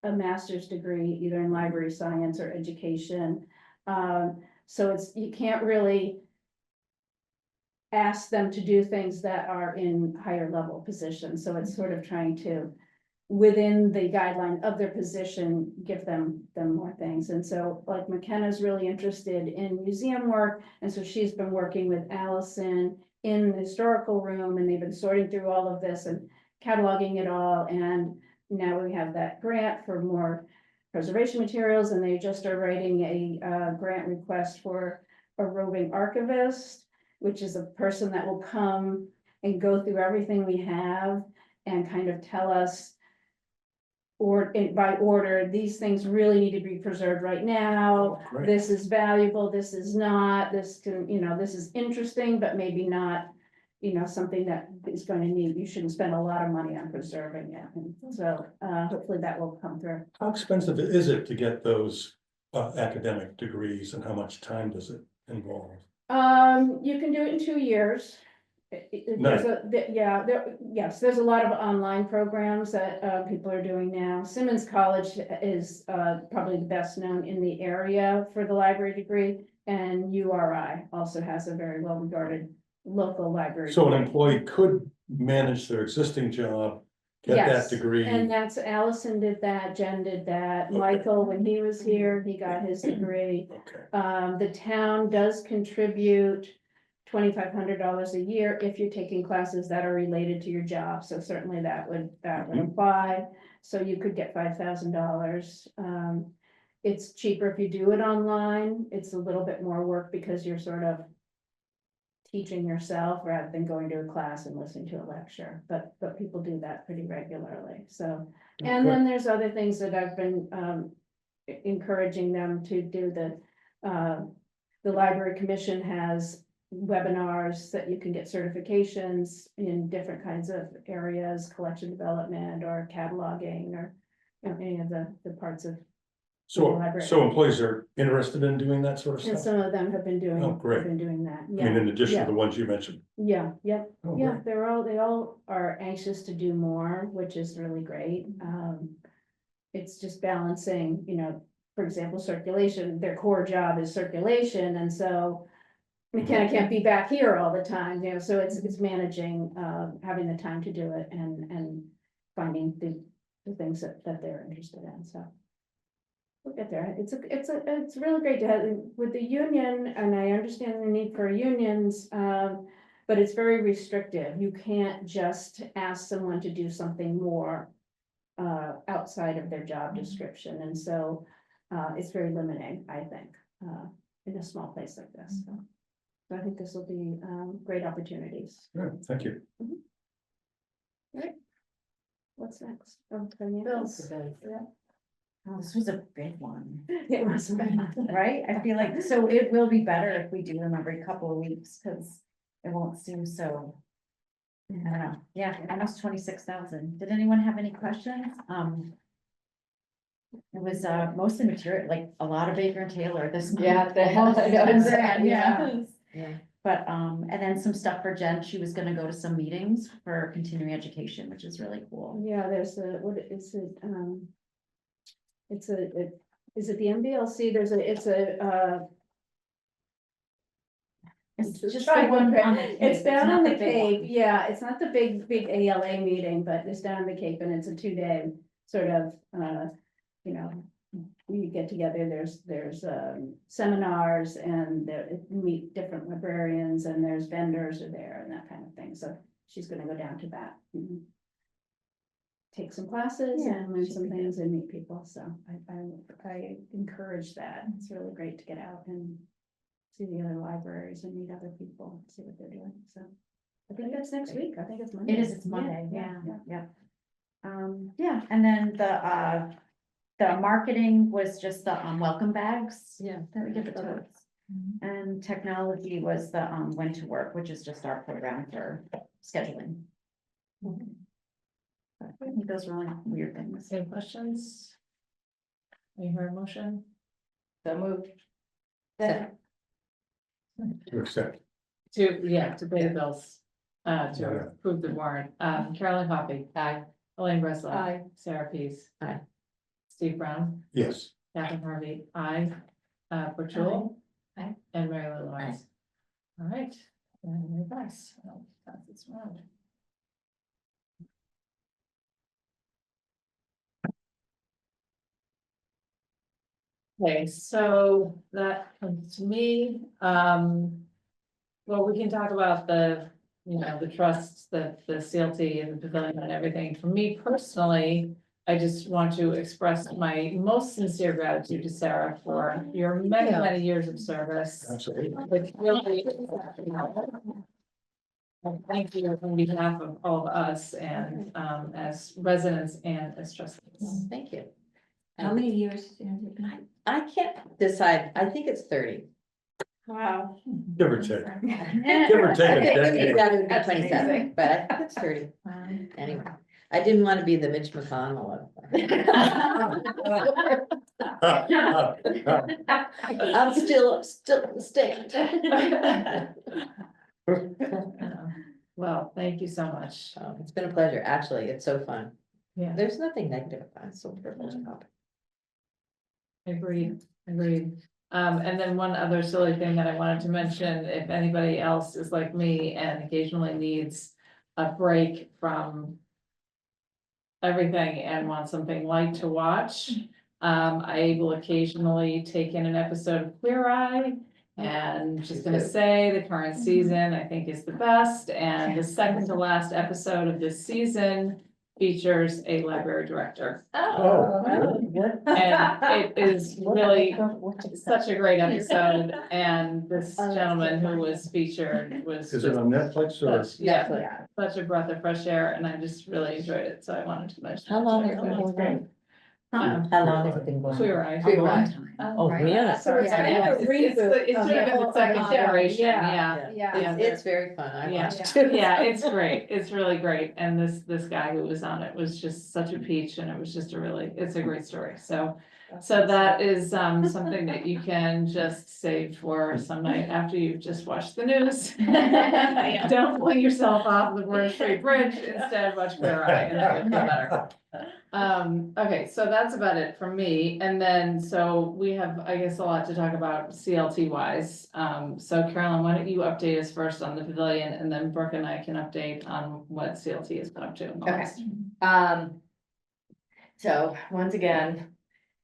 a master's degree, either in library science or education. So you can't really ask them to do things that are in higher level positions, so it's sort of trying to, within the guideline of their position, give them more things. And so like McKenna's really interested in museum work, and so she's been working with Allison in the historical room, and they've been sorting through all of this and cataloging it all, and now we have that grant for more preservation materials, and they just are writing a grant request for a roving archivist, which is a person that will come and go through everything we have and kind of tell us, or by order, these things really need to be preserved right now. Great. This is valuable, this is not, this can, this is interesting, but maybe not, something that is going to need, you shouldn't spend a lot of money on preserving it. And so, hopefully that will come through. How expensive is it to get those academic degrees, and how much time does it involve? You can do it in 2 years. There's there's a lot of online programs that people are doing now. Simmons College is probably the best known in the area for the library degree, and URI also has a very well regarded local library. So an degree. employee could manage their existing job, get Yes, that degree. And that's, Allison did that, Jen did that, Okay. Michael, when he was here, he got his degree. Okay, The town does contribute $2,500 a year if you're taking classes that are related to your job, so certainly that would apply. So you could get $5,000. It's cheaper if you do it online, it's a little bit more work because you're sort of teaching yourself rather than going to a class and listening to a lecture, but people do that pretty regularly, so. And good. then there's other things that I've been encouraging them to do. The library commission has webinars that you can get certifications in different kinds of areas, collection development or cataloging, or any of the parts of. so library. employees are interested in doing that sort of And stuff? some of them have been doing, Oh, great. that, I mean, in addition yeah. to the ones you mentioned. Yeah, Oh, yeah, great. they all are anxious to do more, which is really great. It's just balancing, for example, circulation, their core job is circulation, and so McKenna can't be back here all the time, so it's managing, having the time to do it and finding the things that they're interested in, so. We'll get there. It's really great to have with the union, and I understand the need for unions, but it's very restrictive. You can't just ask someone to do something more outside of their job description, and so it's very limiting, I think, in a small place like this. So. So I think this will be, great opportunities. Yeah, thank you. What's next? Oh, financials. Bills. Oh, this was a big one, It was. right? I feel like, so it will be better if we do them every couple of weeks, because it won't seem so. I don't know, yeah, almost 26,000. Did anyone have any questions? It was mostly material, like a lot of Baker and Taylor this month. Yeah, Almost I know, 10 it's- grand, yeah. Yeah. But, and then some stuff for Jen, she was gonna go to some meetings for continuing education, which is really cool. Yeah, there's a, what is it, is it the MBLC? It's just Try the one one, on the Cape. it's down not on the big one. Cape, yeah, it's not the big ALA meeting, but it's down on the Cape and it's a 2-day sort of, you know, we get together, there's seminars and there, meet different librarians and there's vendors are there and that kind of thing, so she's gonna go down to that. and take some classes Yeah, and learn should some be good. things and meet people, so I encourage that, it's really great to get out and see the other libraries and meet other people, see what they're doing, so. I think that's next week, I think it's Monday. It is, it's Monday, yeah, yeah. yeah. Yeah, and then the marketing was just the welcome bags Yeah. that we get the totes. And technology was the when to work, which is just our program for scheduling. But I think those were only weird things. Any questions? You heard a motion? So moved. Second. To accept. To pay the bills, Yeah. to approve the warrant, Carolyn Coffey. Aye. Elaine Breslow. Aye. Sarah Pease. Aye. Steve Brown, Yes, Catherine Harvey, aye, Brooke Jewel. Aye. And Mary Lou Lawrence. All right, and advice, I'll pass this around. Okay, so that comes to me, well, we can talk about the, the trusts, the CLT and the pavilion and everything. For me personally, I just want to express my most sincere gratitude to Sarah for your many, Yeah. many years of service. absolutely. It's really, and thank you on behalf of all of us and, as residents and as trustees. Thank you. How many years? has it been? I can't decide. I think it's 30. Wow. Give or take. Yeah. Give or take a I think decade. that would be That's 27, amazing. but I think it's 30. Anyway, I didn't want to be the Mitch McConnell of. I'm still staying. Well, thank you so much. It's been a pleasure. Actually, it's so fun. Yeah, There's nothing negative about it. It's so privileged. agreed. And then one other silly thing that I wanted to mention, if anybody else is like me and occasionally needs a break from everything and wants something light to watch, I will occasionally take in an episode of Queer Eye. And just gonna say, the current season, I think, is the best, and the second to last episode of this season features a library director. Oh, And it is really such a great episode, and this gentleman who was featured was is it just on Netflix or? such, yeah, such a breath of fresh air, and I just really enjoyed it, so I wanted to mention. How it. long So has it everybody. been going? Um, How long has it been going? Queer Eye. Queer Eye. Oh, right. really? So it's kind of a It's reboot. it's of sort of the in the whole second show. generation, Yeah, yeah. yeah. It's very fun. I Yeah. watched it. Yeah, it's great. It's really great. And this guy who was on it was just such a peach, and it was just it's a great story. So that is something that you can just save for some night after you've just watched the news. Don't fling yourself off the Warren Street Bridge, instead watch Queer Eye, and that would feel better. Okay, so that's about it from me. And then, so we have, I guess, a lot to talk about CLT wise. So Carolyn, why don't you update us first on the pavilion, and then Brooke and I can update on what CLT has been up to. Okay. So once again,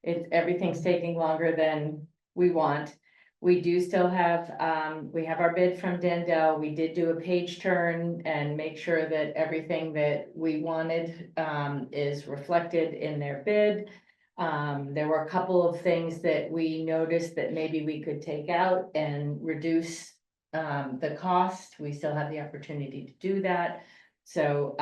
everything's taking longer than we want. We do still have, we have our bid from Dendel. We did do a page turn and make sure that everything that we wanted, is reflected in their bid. There were a couple of things that we noticed that maybe we could take out and reduce the cost, we still have the opportunity to do that. So,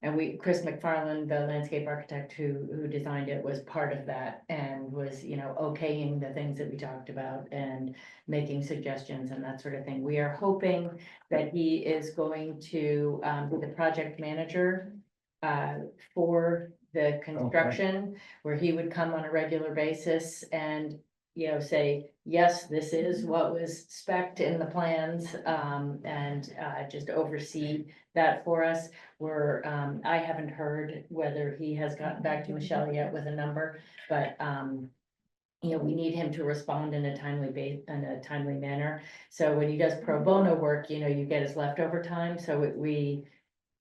and Chris McFarland, the landscape architect who designed it, was part of that and was, okaying the things that we talked about and making suggestions and that sort of thing. We are hoping that he is going to, be the project manager for the construction, where he would come on a regular basis and, say, yes, this is what was spec'd in the plans, and just oversee that for us. I haven't heard whether he has gotten back to Michelle yet with a number, but, we need him to respond in a timely manner. So when he does pro bono work, you get his leftover time, so we're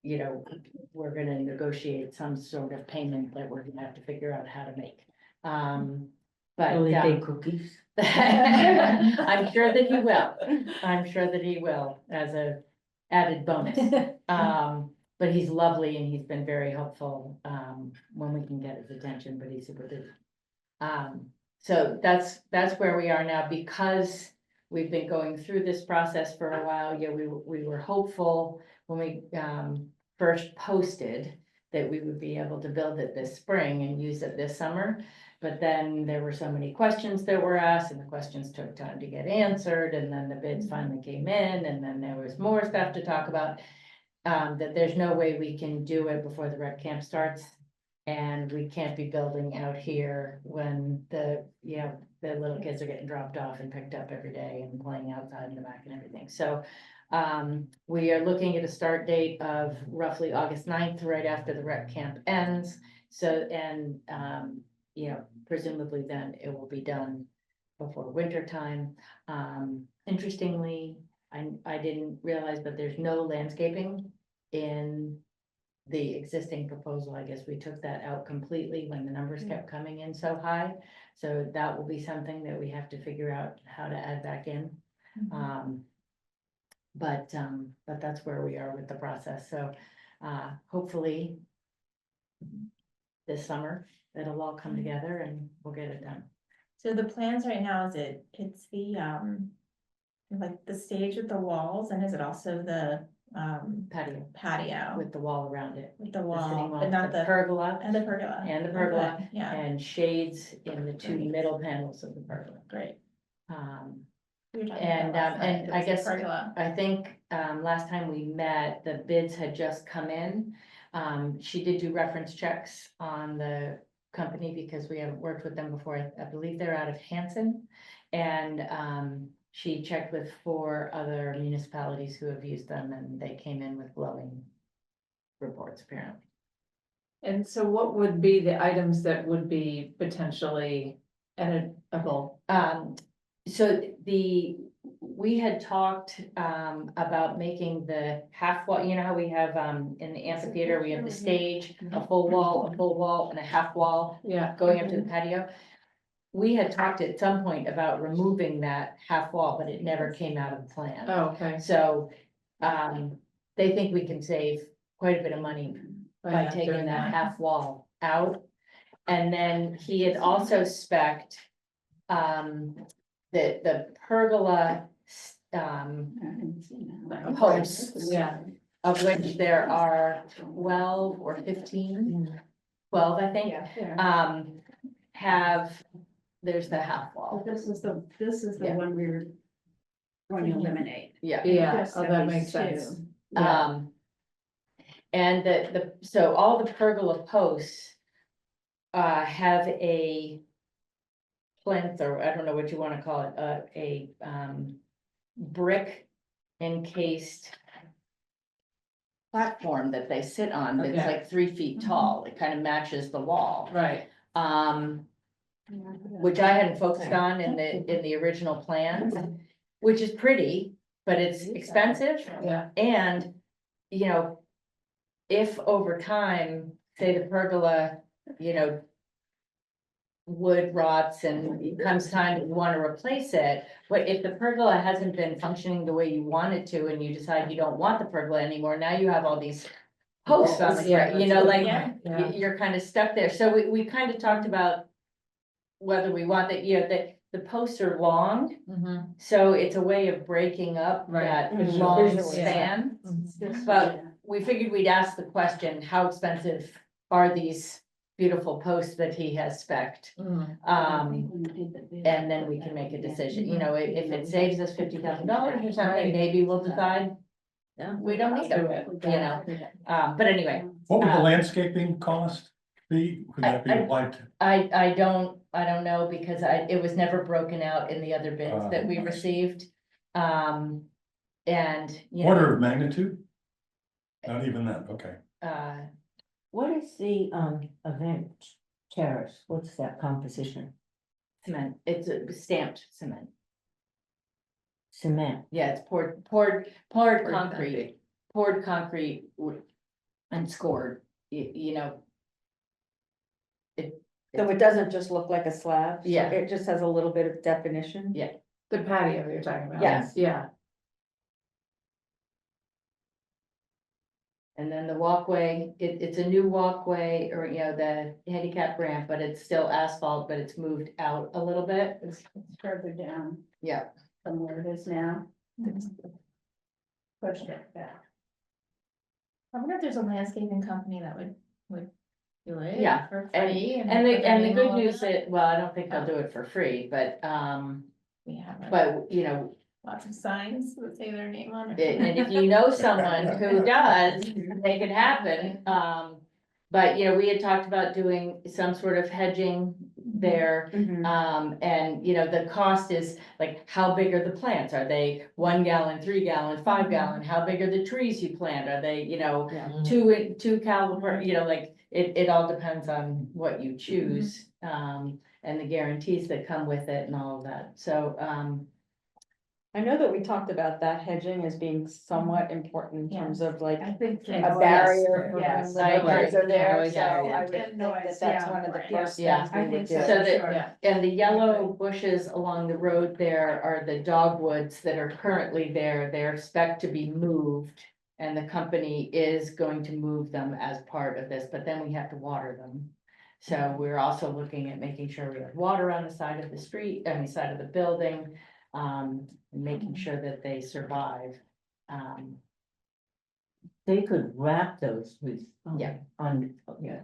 gonna negotiate some sort of payment that we're gonna have to figure out how to make. But. Will he bake cookies? I'm sure that he will. I'm sure that he will as a added bonus. But he's lovely and he's been very helpful, when we can get his attention, but he's super busy. So that's where we are now, because we've been going through this process for a while. Yeah, we were hopeful when we, first posted that we would be able to build it this spring and use it this summer. But then there were so many questions that were asked and the questions took time to get answered, and then the bids finally came in, and then there was more stuff to talk about. That there's no way we can do it before the rec camp starts. And we can't be building out here when the little kids are getting dropped off and picked up every day and playing outside in the back and everything. So we are looking at a start date of roughly August 9th, right after the rec camp ends. So, and presumably then it will be done before winter time. Interestingly, I didn't realize that there's no landscaping in the existing proposal. I guess we took that out completely when the numbers kept coming in so high. So that will be something that we have to figure out how to add back in. But that's where we are with the process. So hopefully this summer it'll all come together and we'll get it done. So the plans right now, it's the, like the stage with the walls, and is it also the, patio With the wall around it. with the The sitting wall, wall, but not the, pergola and the pergola? and the pergola. Okay, yeah, And shades in the two Great. middle panels of the pergola. great. Um, We were talking And, about last night, and it I was the guess- pergola. I think, last time we met, the bids had just come in. She did do reference checks on the company because we haven't worked with them before. I believe they're out of Hanson. And, she checked with 4 other municipalities who have used them, and they came in with glowing reports apparently. And so what would be the items that would be potentially editable? So we had talked, about making the half wall, how we have, in the amphitheater, we have the stage, a full wall and a half wall Yeah. going up to the patio. We had talked at some point about removing that half wall, but it never came out of the plan. Oh, okay. So, they think we can save quite a bit of money by not taking doing that half wall out. And then he had also spec'd, the pergola, posts, Yeah, of which there are 12 or 15, 12, I think, there's the half wall. This is the Yeah. one we were going to eliminate. Yeah. yeah, Yes, oh, that that was makes sense. two. Yeah. And so all the pergola posts have a plinth, or I don't know what you wanna call it, a brick encased platform that they sit on, that's Okay. like 3 feet tall. It kind of matches the wall. Right, Which I hadn't focused on in the original plans, which is pretty, but it's expensive. yeah, And, if over time, say the pergola, wood rots and it comes time you want to replace it, but if the pergola hasn't been functioning the way you want it to, and you decide you don't want the pergola anymore, now you have all these posts on the Yeah, front, that's a like, good point, yeah. you're kind of stuck there. So we kind of talked about whether we want that, the posts are long, Mhm. so it's a way of breaking up Right. that Mhm. long Visually. span. Mhm. But we figured we'd ask the question, how expensive are these beautiful posts that he has spec'd? Mhm. And then we can make a decision, you know, if it saves us $50,000 or something, maybe we'll decide Yeah. we don't need them, you know, but anyway. What would the Uh, landscaping cost be? Could that be applied to? I don't know, because it was never broken out in the other bids that we received. And, you know, Order of magnitude? Not even that, okay. What is the event terrace? What's that composition? cement, it's a stamped cement. Cement? Yeah, it's poured concrete, poured concrete and scored, you know. So it doesn't just look like a slab? So Yeah. It just has a little bit of definition? Yeah. The patio you're talking about. Yes. Yeah. And then the walkway, it's a new walkway, or, you know, the handicap ramp, but it's still asphalt, but it's moved out a little bit. It's further down Yeah. from where it is now. It's pushed it back. I wonder if there's a landscaping company that would do it. Yeah, For and- free. And the put their name good all news over it. is, well, I don't think they'll do it for free, but, We have like, you know, lots of signs that say their name on it. and if you know someone who does, make it happen. But, you know, we had talked about doing some sort of hedging there. And, you know, the cost is like, how big are the plants? Are they 1 gallon, 3 gallon, 5 gallon? How big are the trees you plant? Are they, you know, two caliber, you know, like, it all depends on what you choose. And the guarantees that come with it and all of that. So, I know that we talked about that hedging as being somewhat important in terms of like I think. a barrier for Yes. when the I agree. neighbors are there, Always so barrier. I would And think noise, that that's yeah, one of the right. first Yeah. things we I would think do. so. So that, Sure. Yeah. and the yellow bushes along the road there are the dogwoods that are currently there. They're expect to be moved. And the company is going to move them as part of this, but then we have to water them. So we're also looking at making sure we have water on the side of the street, on the side of the building, and making sure that they survive. They could wrap those with. Yeah. Yeah.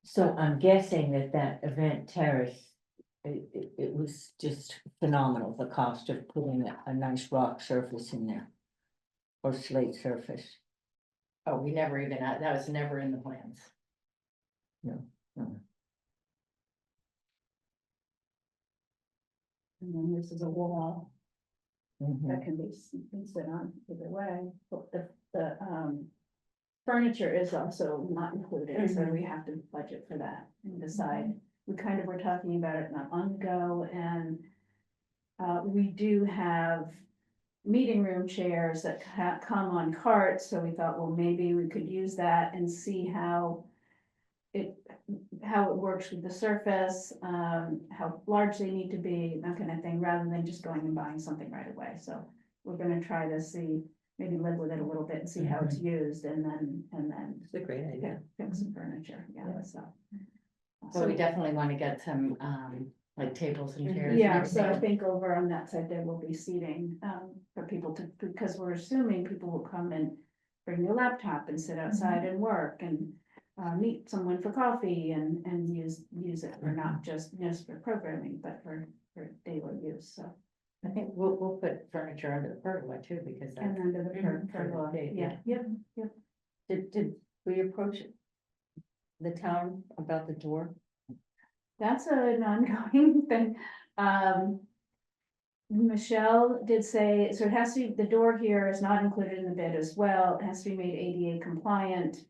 So I'm guessing that event terrace, it was just phenomenal, the cost of putting a nice rock surface in there. Or slate surface. Oh, we never even, that was never in the plans. And then this is a wall Mhm. that can be sit on either way, but the furniture is also not included, so we have to budget for that and decide. We kind of were talking about it not long ago, and we do have meeting room chairs that come on carts, so we thought, well, maybe we could use that and see how it works with the surface, how large they need to be, that kind of thing, rather than just going and buying something right away. So we're gonna try to see, maybe live with it a little bit and see how it's used, and then It's a great idea. get some furniture, yeah, so. So we definitely want to get some, like tables and chairs. and Yeah, so I everything. think over on that side, there will be seating, for people to, because we're assuming people will come and bring their laptop and sit outside and work and meet someone for coffee and use it for not just for programming, but for daily use, so. I think we'll put furniture under the pergola too, because And that's. under the Mhm. pergola, yeah, yep. Did we approach the town about the door? That's an ongoing thing. Michelle did say, so it has to, the door here is not included in the bid as well, it has to be made ADA compliant.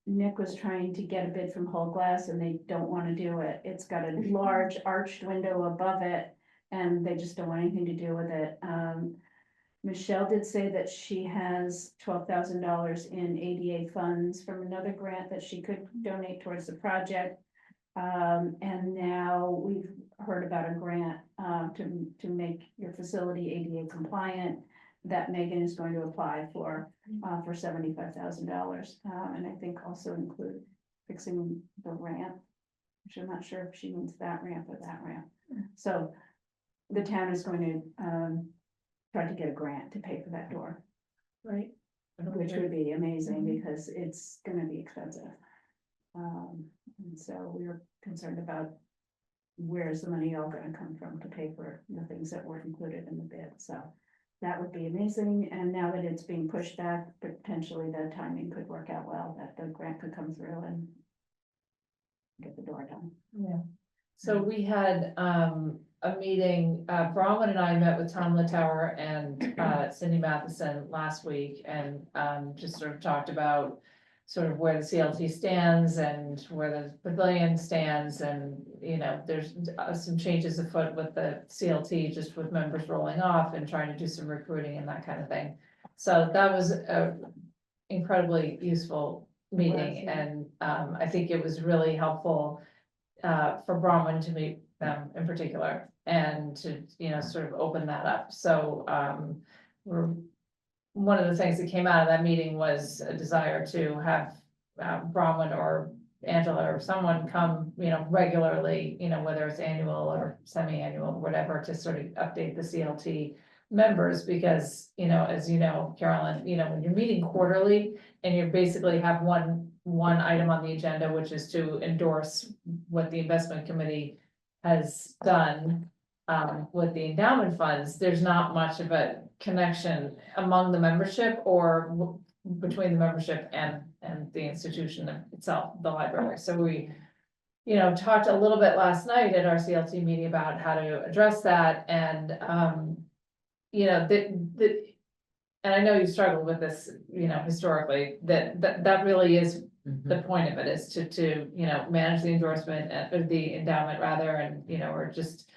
Nick was trying to get a bid from Whole Glass and they don't wanna do it. It's got a large arched window above it and they just don't want anything to do with it. Michelle did say that she has $12,000 in ADA funds from another grant that she could donate towards the project. And now we've heard about a grant, to make your facility ADA compliant that Megan is going to apply for $75,000. And I think also include fixing the ramp which I'm not sure if she means that ramp or that ramp. So the town is going to, try to get a grant to pay for that door, Right. which would be amazing because it's gonna be expensive. And so we were concerned about where's the money all gonna come from to pay for the things that were included in the bid, so. That would be amazing, and now that it's being pushed back, potentially the timing could work out well, that the grant could come through and get the door done. Yeah, so we had a meeting, Bronwyn and I met with Tom Littauer and Cindy Matheson last week and just sort of talked about sort of where the CLT stands and where the pavilion stands, and, you know, there's some changes afoot with the CLT, just with members rolling off and trying to do some recruiting and that kind of thing. So that was a incredibly useful meeting, and I think it was really helpful for Bronwyn to meet them in particular and to, you know, sort of open that up. So one of the things that came out of that meeting was a desire to have Bronwyn or Angela or someone come, you know, regularly, you know, whether it's annual or semi-annual, whatever, to sort of update the CLT members, because, you know, as you know, Carolyn, you know, when you're meeting quarterly and you basically have one item on the agenda, which is to endorse what the investment committee has done with the endowment funds, there's not much of a connection among the membership or between the membership and the institution itself, the library. So we, you know, talked a little bit last night at our CLT meeting about how to address that, and you know, and I know you struggled with this, you know, historically, that really is the point of it, is to, you know, manage the endorsement, or the endowment rather, and, you know, or just,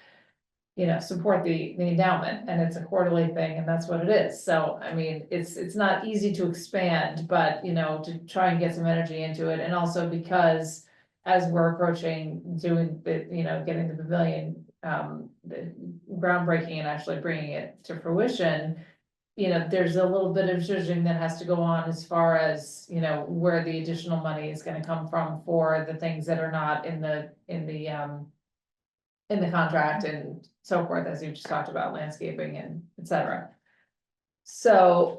you know, support the endowment, and it's a quarterly thing, and that's what it is. So, I mean, it's not easy to expand, but, you know, to try and get some energy into it, and also because as we're approaching doing the, you know, getting the pavilion, the groundbreaking and actually bringing it to fruition, you know, there's a little bit of zhuzhing that has to go on as far as, you know, where the additional money is gonna come from for the things that are not in the contract and so forth, as you just talked about, landscaping and et cetera. So,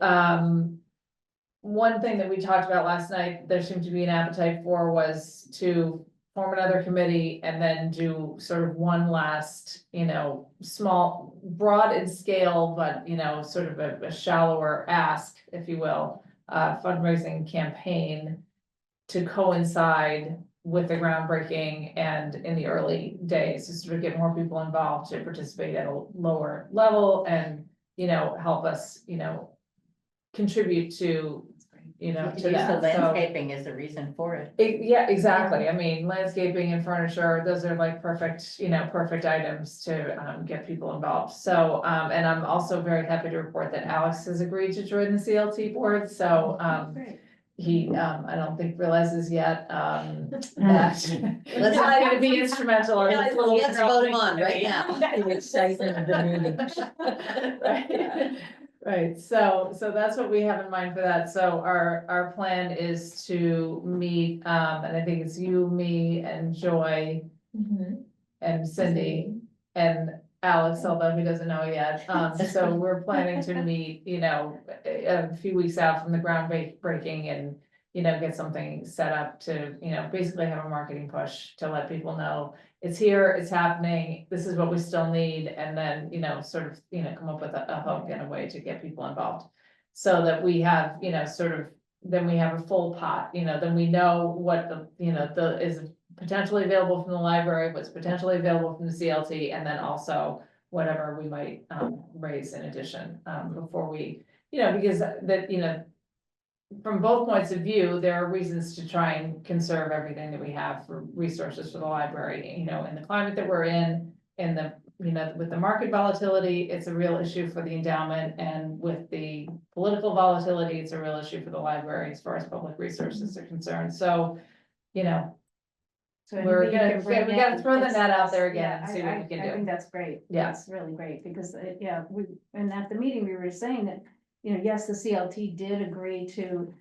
one thing that we talked about last night, there seemed to be an appetite for, was to form another committee and then do sort of one last, you know, small, broad in scale, but, you know, sort of a shallower ask, if you will, fundraising campaign to coincide with the groundbreaking and in the early days, to sort of get more people involved to participate at a lower level and, you know, help us, you know, contribute to, you know, You to could use the that. So- landscaping as a reason for it. yeah, exactly. I mean, landscaping and furniture, those are like perfect, you know, perfect items to get people involved. So, and I'm also very happy to report that Alex has agreed to join the CLT board. So, Great. he, I don't think realizes yet, that he's Let's- gonna be instrumental in this little. Let's vote him on right now. Excitement of the meeting. Right, right, so that's what we have in mind for that. So our plan is to meet, and I think it's you, me, and Joy, and Cindy, and Alex, although he doesn't know yet. So we're planning to meet, you know, a few weeks out from the groundbreaking and, you know, get something set up to, you know, basically have a marketing push to let people know it's here, it's happening, this is what we still need, and then, you know, sort of, you know, come up with a hook and a way to get people involved. So that we have, you know, sort of, then we have a full pot, you know, then we know what the, you know, is potentially available from the library, what's potentially available from the CLT, and then also whatever we might raise in addition, before we, you know, because that, you know, from both points of view, there are reasons to try and conserve everything that we have for resources for the library, you know, in the climate that we're in the, you know, with the market volatility, it's a real issue for the endowment, and with the political volatility, it's a real issue for the library as far as public resources are concerned. So, you know, So we're anything you gonna, can bring we gotta in, throw the it's- net out there again Yeah, and see what we I can think do. that's great. Yeah. That's really great, because, and at the meeting, we were saying that, you know, yes, the CLT did agree to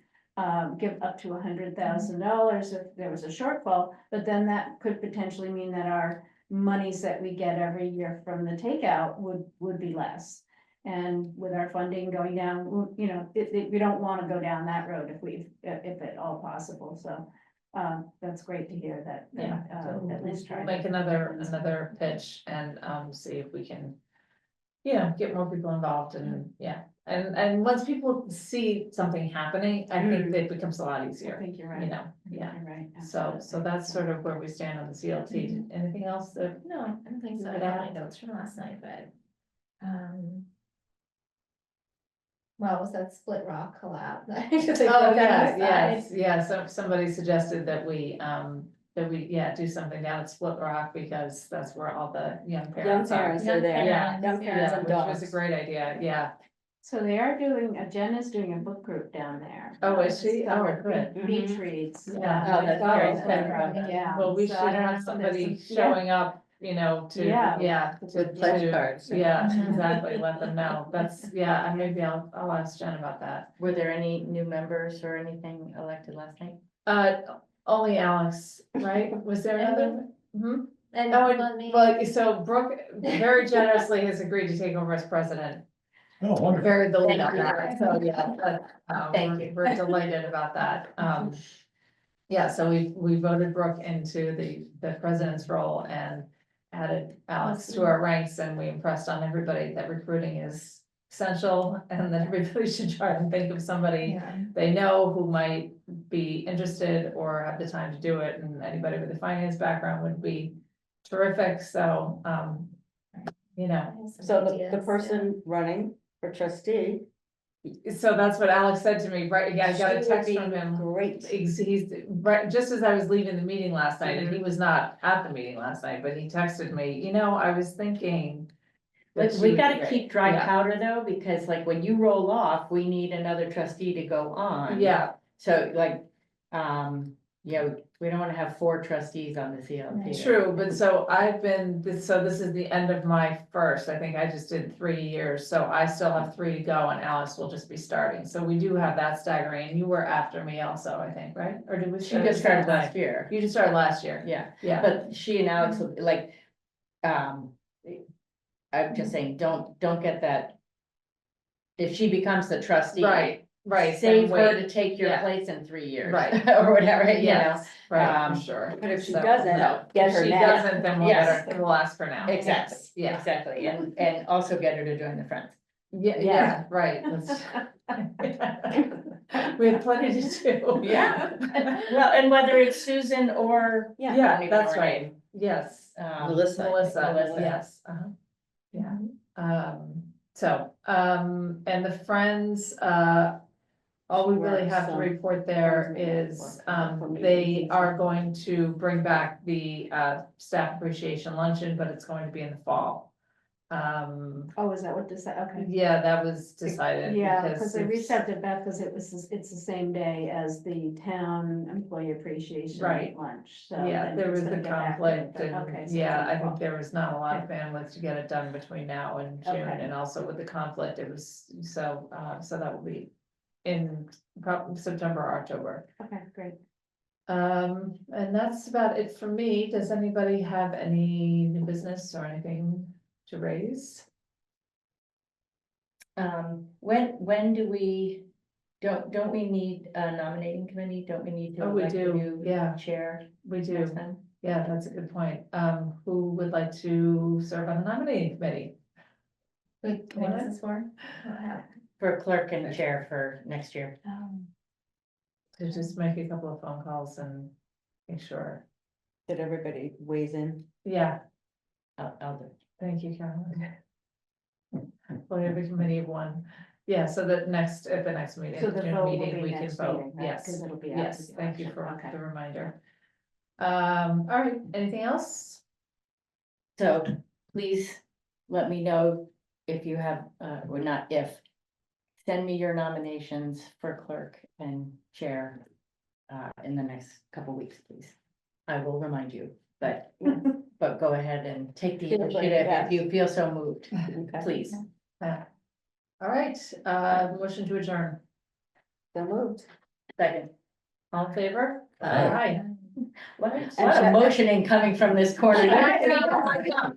give up to $100,000 if there was a shortfall, but then that could potentially mean that our monies that we get every year from the takeout would be less. And with our funding going down, you know, we don't want to go down that road if at all possible, so. That's great to hear that. Yeah. At least try. Make another pitch and, see if we can, you know, get more people involved and, yeah. And once people see something happening, I think it becomes a lot I easier, think you're you right. know, yeah. You're right. So that's sort of where we stand on the CLT. Anything else that, No, I don't think so, I got my notes from last night, but, well, was that Split Rock collab? oh, yeah, so somebody suggested that we, do something down at Split Rock because that's where all the young Young parents are. parents are there, Yeah. young parents Yeah, and which was dogs. a great idea, yeah. So they are doing, Jen is doing a book group down there. Oh, is she? Oh, Summer good. Beach reads. Yeah. Oh, that's I great. saw that. Yeah. Well, we So should I don't have know, somebody there's some- showing up, you know, to, Yeah. With pledge cards. Yeah, Mhm. exactly, let them know, that's, yeah, and maybe I'll ask Jen about that. Were there any new members or anything elected last night? Only Alex, right, was there another? Hmm? And Oh, let and, me- well, so Brooke very generously has agreed to take over as president, Oh, wonderful. very the lead on Thank you. that, so, yeah, but, Thank you. we're delighted about that, yeah, so we voted Brooke into the president's role and added Alex to our ranks, and we impressed on everybody that recruiting is essential, and that everybody should try and think of somebody Yeah. they know who might be interested or have the time to do it, and anybody with a finance background would be terrific, so, you know. I have some So the ideas, person running for trustee. So that's what Alex said to me, right, yeah, I got a she would text be from him. Great. He's, right, just as I was leaving the meeting last night, and he was not at the meeting last night, but he texted me, you know, I was thinking. that But she we would be gotta great." keep dry Yeah. powder though, because like when you roll off, we need another trustee to go on. Yeah, So like, you know, we don't wanna have 4 trustees on the CLT. true, but so I've been, so this is the end of my first, I think I just did 3 years, so I still have 3 to go, and Alex will just be starting, so we do have that staggering, and you were after me also, I think, right? Or did we? She start at just the same started last time? year. You just started last year, Yeah, yeah, but she and Alex will like, I'm just saying, don't get that. If she becomes the trustee. right, Save then her wait. to take your Yeah. place in 3 years. Right. Or whatever, you know. Yes, right, for Um, sure. But if she So, doesn't, no. get If her she now. doesn't, then we'll Yes. get her, we'll ask her now. Exactly, Yeah. exactly, and also get her to join the Friends. Yeah, right. That's- We have plenty to do. Yeah. Well, and whether it's Susan or. I don't Yeah, even that's know her right, name. yes, Melissa. Melissa, yes, yeah. And the Friends, all we really Works, have to so report there Friends is, may work for they meetings. are going to bring back the, staff appreciation luncheon, but it's going to be in the fall. Oh, is that what this, okay. Yeah, that was decided. Yeah, because I it's- reached out to Beth, because it's the same day as the town employee appreciation Right. lunch, so. Yeah, then there he's was gonna the get back to conflict it, but- and, okay, so yeah, it's I in think fall. there was not a lot of bandwidth to get it done between now and June, Okay. and also with the conflict, it was, so that will be in probably September, or October. Okay, great. And that's about it for me. Does anybody have any new business or anything to raise? When do we, don't we need a nominating committee? Don't we need to Oh, we elect a do, new yeah. chair We do, next time? yeah, that's a good point. Who would like to serve on the nominating committee? Wait, what is this for? What happened? For clerk and chair for next year. To just make a couple of phone calls and make sure. That everybody weighs in. Yeah, I'll do it. thank you, Carolyn. Well, every committee of one. Yeah, so that next, at the next meeting, So the June vote will meeting, be we can next vote, meeting, right? yes. 'Cause it'll be after Yes, the thank you election. for Okay. the reminder. All right, anything else? So please let me know if you have, or not if. Send me your nominations for clerk and chair in the next couple weeks, please. I will remind you, but go ahead and take the Feel free, initiative yes. if you feel so moved, Okay. please. All right, motion to adjourn. So moved. Second. All in favor? Aye. What a motioning coming from this corner. I know.